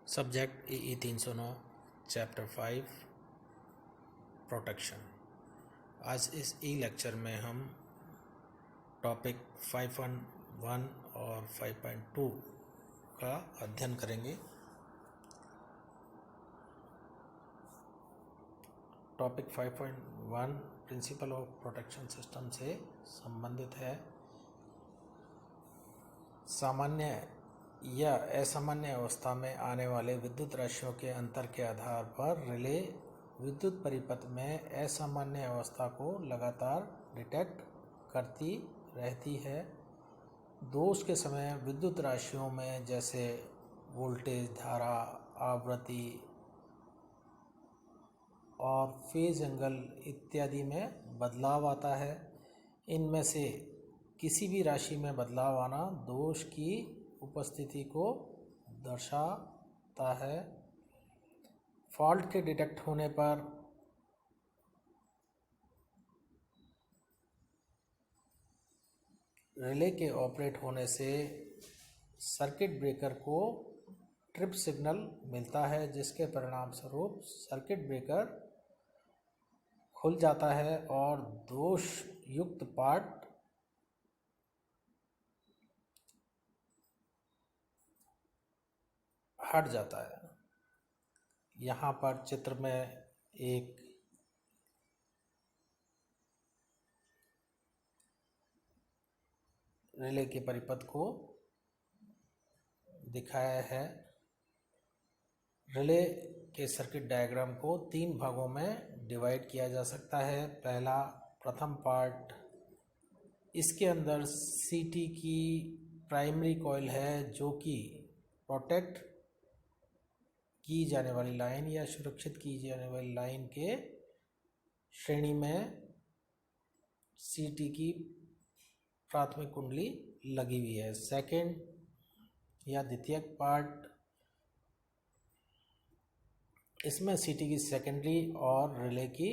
Subject ई 309 chapter 5 protection. आज इस ई lecture में हम टॉपिक 5.1 और 5.2 का अध्ययन करेंगे। Topic 5.1 principle of protection system से संबंधित है। सामान्य या असामान्य अवस्था में आने वाले विद्युत राशियों के अंतर के आधार पर रिले विद्युत परिपथ में असामान्य अवस्था को लगातार डिटेक्ट करती रहती है। दोष के समय विद्युत राशियों में जैसे वोल्टेज, धारा, आवृत्ति और फेज एंगल इत्यादि में बदलाव आता है। इनमें से किसी भी राशि में बदलाव आना दोष की उपस्थिति को दर्शाता है। फॉल्ट के डिटेक्ट होने पर रिले के ऑपरेट होने से सर्किट ब्रेकर को ट्रिप सिग्नल मिलता है, जिसके परिणाम स्वरूप सर्किट ब्रेकर खुल जाता है और दोष युक्त पार्ट हट जाता है। यहाँ पर चित्र में एक रिले के परिपथ को दिखाया है। रिले के सर्किट डायग्राम को 3 भागों में डिवाइड किया जा सकता है। प्रथम पार्ट, इसके अंदर सीटी की प्राइमरी कॉइल है, जो कि प्रोटेक्ट की जाने वाली लाइन या सुरक्षित की जाने वाली लाइन के श्रेणी में सीटी की प्राथमिक कुंडली लगी हुई है। सेकेंड या द्वितीयक पार्ट, इसमें सीटी की सेकेंडरी और रिले की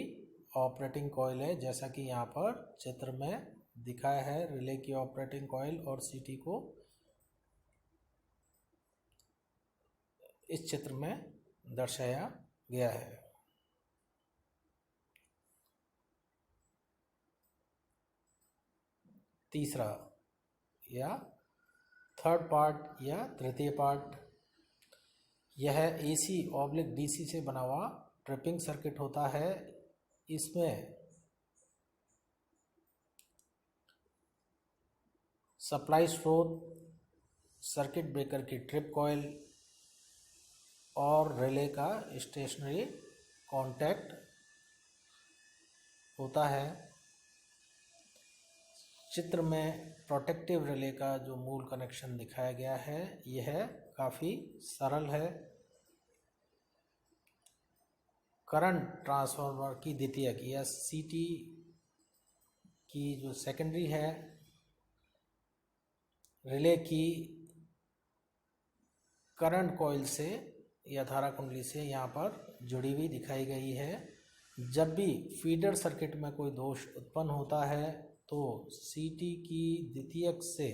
ऑपरेटिंग कॉइल है, जैसा कि यहाँ पर चित्र में दिखाया है। रिले की ऑपरेटिंग कॉइल और सीटी को इस चित्र में दर्शाया गया है। तीसरा या थर्ड पार्ट या तृतीय पार्ट, यह एसी ऑब्लिक डीसी से बना हुआ ट्रिपिंग सर्किट होता है। इसमें सप्लाई स्रोत, सर्किट ब्रेकर की ट्रिप कॉइल और रिले का स्टेशनरी कांटेक्ट होता है। चित्र में प्रोटेक्टिव रिले का जो मूल कनेक्शन दिखाया गया है, यह काफ़ी सरल है। करंट ट्रांसफार्मर की द्वितीयक या सीटी की जो सेकेंडरी है, रिले की करंट कॉइल से या धारा कुंडली से यहाँ पर जुड़ी हुई दिखाई गई है। जब भी फीडर सर्किट में कोई दोष उत्पन्न होता है तो सीटी की द्वितीयक से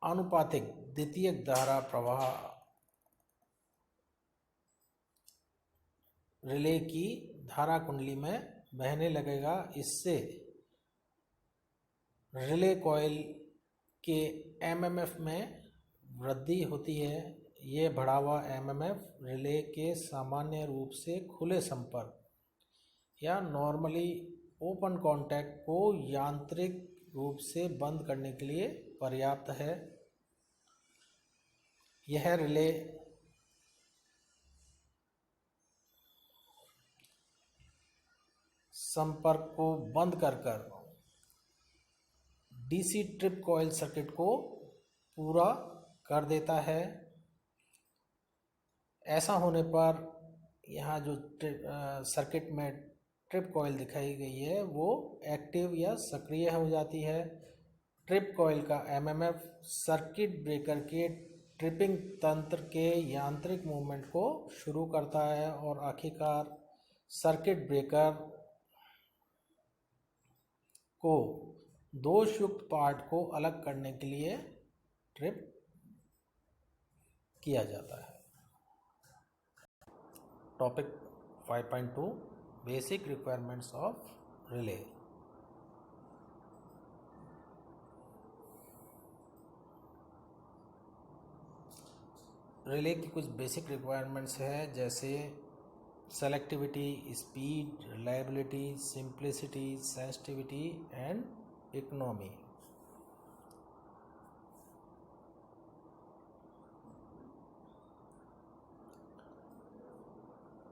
आनुपातिक द्वितीयक धारा प्रवाह रिले की धारा कुंडली में बहने लगेगा। इससे रिले कॉइल के एमएमएफ में वृद्धि होती है। ये बढ़ा हुआ एमएमएफ रिले के सामान्य रूप से खुले संपर्क या नॉर्मली ओपन कॉन्टैक्ट को यांत्रिक रूप से बंद करने के लिए पर्याप्त है। यह रिले संपर्क को बंद कर डीसी ट्रिप कॉइल सर्किट को पूरा कर देता है। ऐसा होने पर यहाँ जो सर्किट में ट्रिप कॉइल दिखाई गई है वो एक्टिव या सक्रिय हो जाती है। ट्रिप कॉइल का एमएमएफ सर्किट ब्रेकर के ट्रिपिंग तंत्र के यांत्रिक मूवमेंट को शुरू करता है और आखिरकार सर्किट ब्रेकर को दोषयुक्त पार्ट को अलग करने के लिए ट्रिप किया जाता है। Topic 5.2 basic requirements of relay. Relay की कुछ बेसिक रिक्वायरमेंट्स है, जैसे selectivity, speed, reliability, simplicity, sensitivity and economy.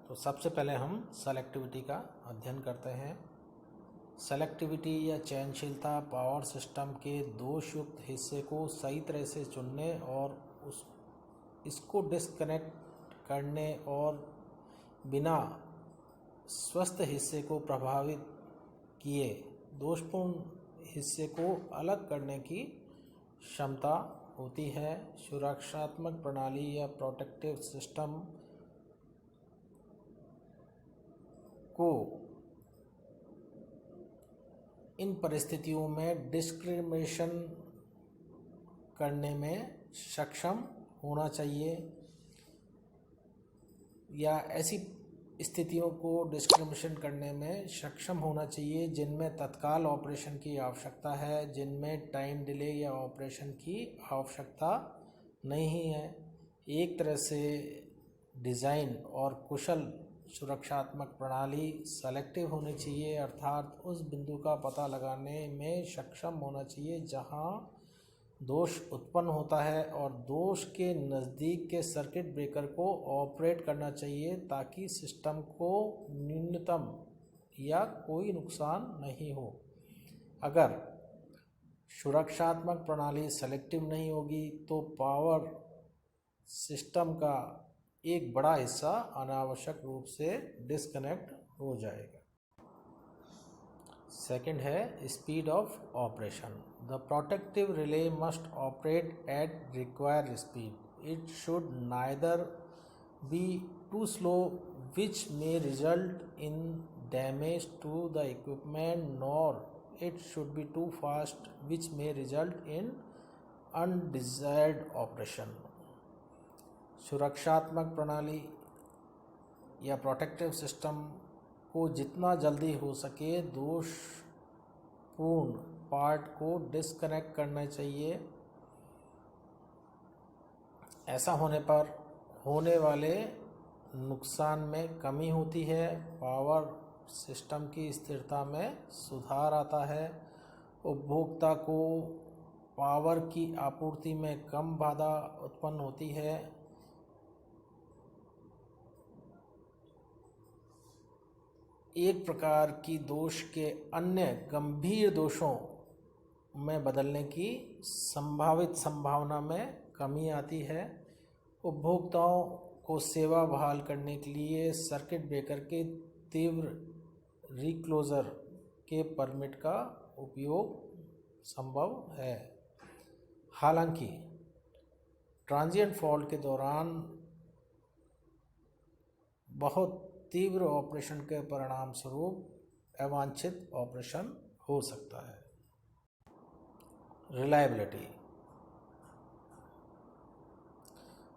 तो सबसे पहले हम सेलेक्टिविटी का अध्ययन करते हैं। सेलेक्टिविटी या चयनशीलता पावर सिस्टम के दोषयुक्त हिस्से को सही तरह से चुनने और इसको डिस्कनेक्ट करने और बिना स्वस्थ हिस्से को प्रभावित किए दोषपूर्ण हिस्से को अलग करने की क्षमता होती है। सुरक्षात्मक प्रणाली या प्रोटेक्टिव सिस्टम को इन परिस्थितियों में डिस्क्रिमिनेशन करने में सक्षम होना चाहिए, या ऐसी स्थितियों को डिस्क्रिमिनेशन करने में सक्षम होना चाहिए जिनमें तत्काल ऑपरेशन की आवश्यकता है, जिनमें टाइम डिले या ऑपरेशन की आवश्यकता नहीं है। एक तरह से डिज़ाइन और कुशल सुरक्षात्मक प्रणाली सेलेक्टिव होनी चाहिए, अर्थात उस बिंदु का पता लगाने में सक्षम होना चाहिए जहां दोष उत्पन्न होता है और दोष के नज़दीक के सर्किट ब्रेकर को ऑपरेट करना चाहिए ताकि सिस्टम को न्यूनतम या कोई नुकसान नहीं हो। अगर सुरक्षात्मक प्रणाली सेलेक्टिव नहीं होगी तो पावर सिस्टम का एक बड़ा हिस्सा अनावश्यक रूप से डिस्कनेक्ट हो जाएगा। सेकंड है speed of operation. The protective relay must operate at required speed. It should neither be too slow which may result in damage to the equipment, nor it should be too fast which may result in undesired operation. सुरक्षात्मक प्रणाली या protective system को जितना जल्दी हो सके दोषपूर्ण part को डिस्कनेक्ट करना चाहिए। ऐसा होने पर होने वाले नुकसान में कमी होती है, पावर सिस्टम की स्थिरता में सुधार आता है, उपभोक्ता को पावर की आपूर्ति में कम बाधा उत्पन्न होती है। एक प्रकार की दोष के अन्य गंभीर दोषों में बदलने की संभावित संभावना में कमी आती है। उपभोक्ताओं को सेवा बहाल करने के लिए सर्किट ब्रेकर के तीव्र रिक्लोजर के परमिट का उपयोग संभव है। हालांकि ट्रांजिएंट फॉल्ट के दौरान बहुत तीव्र ऑपरेशन के परिणाम स्वरूप अवांछित ऑपरेशन हो सकता है। Reliability.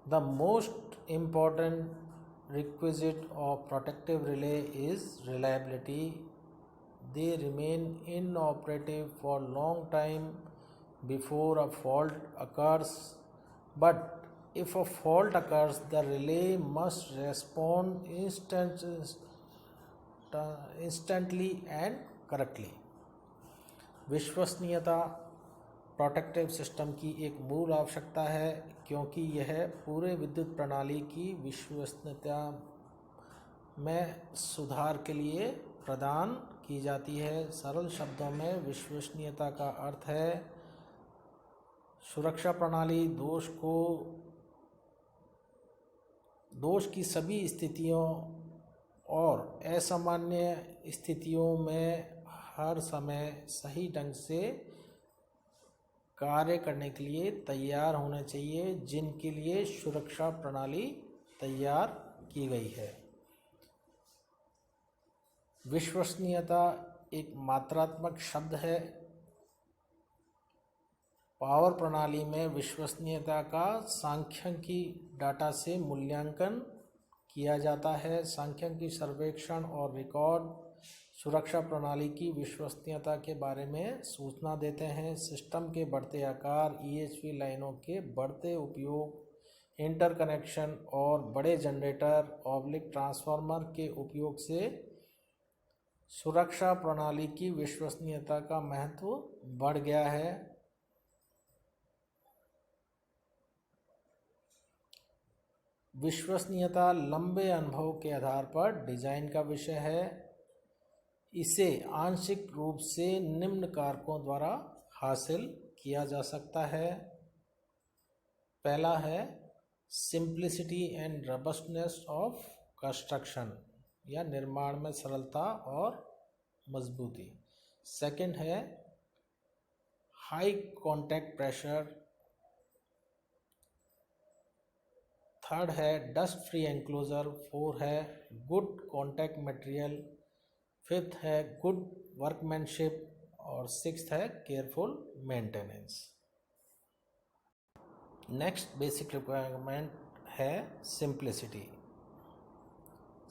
The most important requisite of protective relay is reliability. They remain inoperative for long time before a fault occurs, but if a fault occurs, the relay must respond instantly and correctly. विश्वसनीयता protective system की एक मूल आवश्यकता है, क्योंकि यह पूरे विद्युत प्रणाली की विश्वसनीयता में सुधार के लिए प्रदान की जाती है। सरल शब्दों में विश्वसनीयता का अर्थ है सुरक्षा प्रणाली दोष की सभी स्थितियों और असामान्य स्थितियों में हर समय सही ढंग से कार्य करने के लिए तैयार होना चाहिए, जिनके लिए सुरक्षा प्रणाली तैयार की गई है। विश्वसनीयता एक मात्रात्मक शब्द है पावर प्रणाली में विश्वसनीयता का सांख्यिकी डाटा से मूल्यांकन किया जाता है। सांख्यिकी सर्वेक्षण और रिकॉर्ड सुरक्षा प्रणाली की विश्वसनीयता के बारे में सूचना देते हैं। सिस्टम के बढ़ते आकार, ईएचवी लाइनों के बढ़ते उपयोग, इंटरकनेक्शन और बड़े जनरेटर ट्रांसफार्मर के उपयोग से सुरक्षा प्रणाली की विश्वसनीयता का महत्व बढ़ गया है। विश्वसनीयता लंबे अनुभव के आधार पर डिजाइन का विषय है। इसे आंशिक रूप से निम्न कारकों द्वारा हासिल किया जा सकता है। पहला है सिंप्लिसिटी एंड रबस्टनेस ऑफ कंस्ट्रक्शन, या निर्माण में सरलता और मजबूती। सेकंड है हाई कॉन्टैक्ट प्रेशर। थर्ड है डस्ट फ्री एंक्लोजर। फोर है गुड कॉन्टैक्ट मटेरियल। फिफ्थ है गुड वर्कमैनशिप। और सिक्स्थ है careful maintenance. Next basic requirement है सिंप्लिसिटी।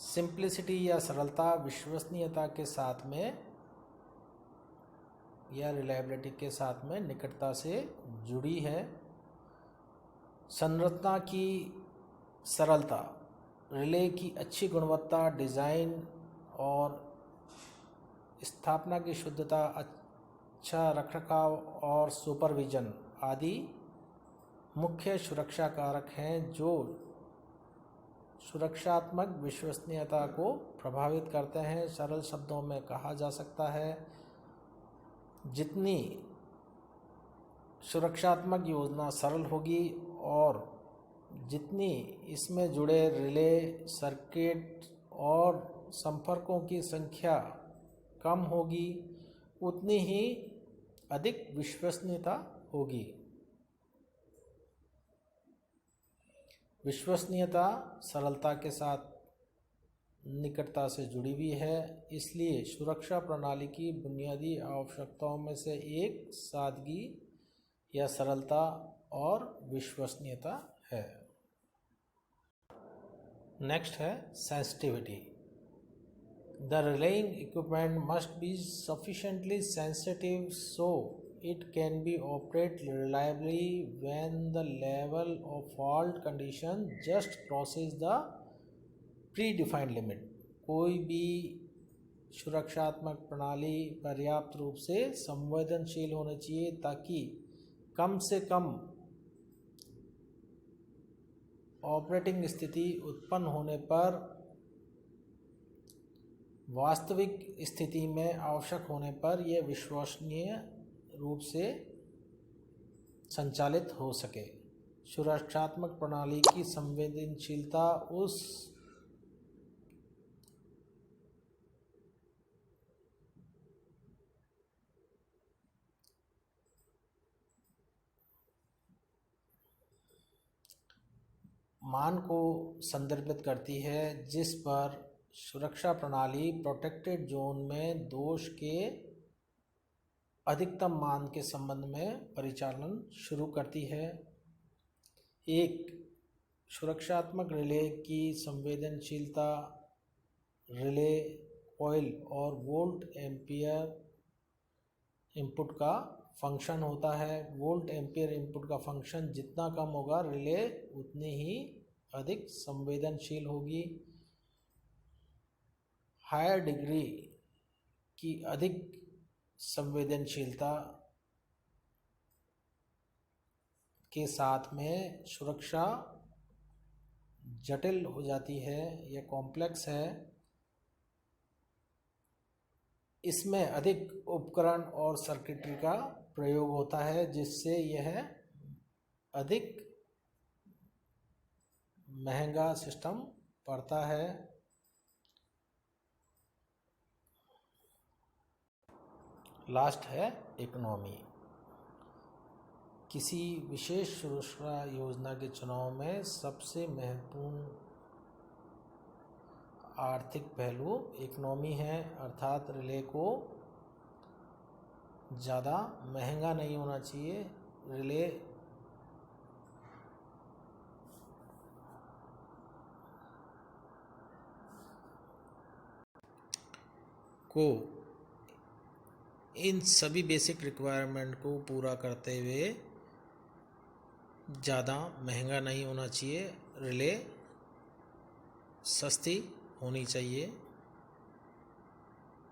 सिंप्लिसिटी या सरलता विश्वसनीयता के साथ में या रिलायबिलिटी के साथ में निकटता से जुड़ी है। संरचना की सरलता, रिले की अच्छी गुणवत्ता, डिज़ाइन और स्थापना की शुद्धता, अच्छा रखरखाव और सुपरविजन आदि मुख्य सुरक्षा कारक हैं जो सुरक्षात्मक विश्वसनीयता को प्रभावित करते हैं। सरल शब्दों में कहा जा सकता है, जितनी सुरक्षात्मक योजना सरल होगी और जितनी इसमें जुड़े रिले, सर्किट और संपर्कों की संख्या कम होगी, उतनी ही अधिक विश्वसनीयता होगी। विश्वसनीयता सरलता के साथ निकटता से जुड़ी हुई है, इसलिए सुरक्षा प्रणाली की बुनियादी आवश्यकताओं में से एक सादगी या सरलता और विश्वसनीयता है। नेक्स्ट है sensitivity. The relaying equipment must be sufficiently sensitive so it can be operated reliably when the level of fault condition just crosses the predefined limit। कोई भी सुरक्षात्मक प्रणाली पर्याप्त रूप से संवेदनशील होनी चाहिए ताकि कम से कम ऑपरेटिंग स्थिति उत्पन्न होने पर वास्तविक स्थिति में आवश्यक होने पर यह विश्वसनीय रूप से संचालित हो सके। सुरक्षात्मक प्रणाली की संवेदनशीलता उस मान को संदर्भित करती है जिस पर सुरक्षा प्रणाली प्रोटेक्टेड जोन में दोष के अधिकतम मान के संबंध में परिचालन शुरू करती है। एक सुरक्षात्मक रिले की संवेदनशीलता रिले कॉइल और वोल्ट एम्पियर इनपुट का फंक्शन होता है। वोल्ट एम्पियर इनपुट का फंक्शन जितना कम होगा, रिले उतनी ही अधिक संवेदनशील होगी। हायर डिग्री की अधिक संवेदनशीलता के साथ में सुरक्षा जटिल हो जाती है या कॉम्प्लेक्स है। इसमें अधिक उपकरण और सर्किटरी का प्रयोग होता है जिससे यह अधिक महंगा सिस्टम पड़ता है। लास्ट है इकोनॉमी। किसी विशेष सुरक्षा योजना के चुनाव में सबसे महत्वपूर्ण आर्थिक पहलू इकोनॉमी है, अर्थात रिले को ज़्यादा महंगा नहीं होना चाहिए, रिले को इन सभी बेसिक रिक्वायरमेंट को पूरा करते हुए ज़्यादा महंगा नहीं होना चाहिए, रिले सस्ती होनी चाहिए।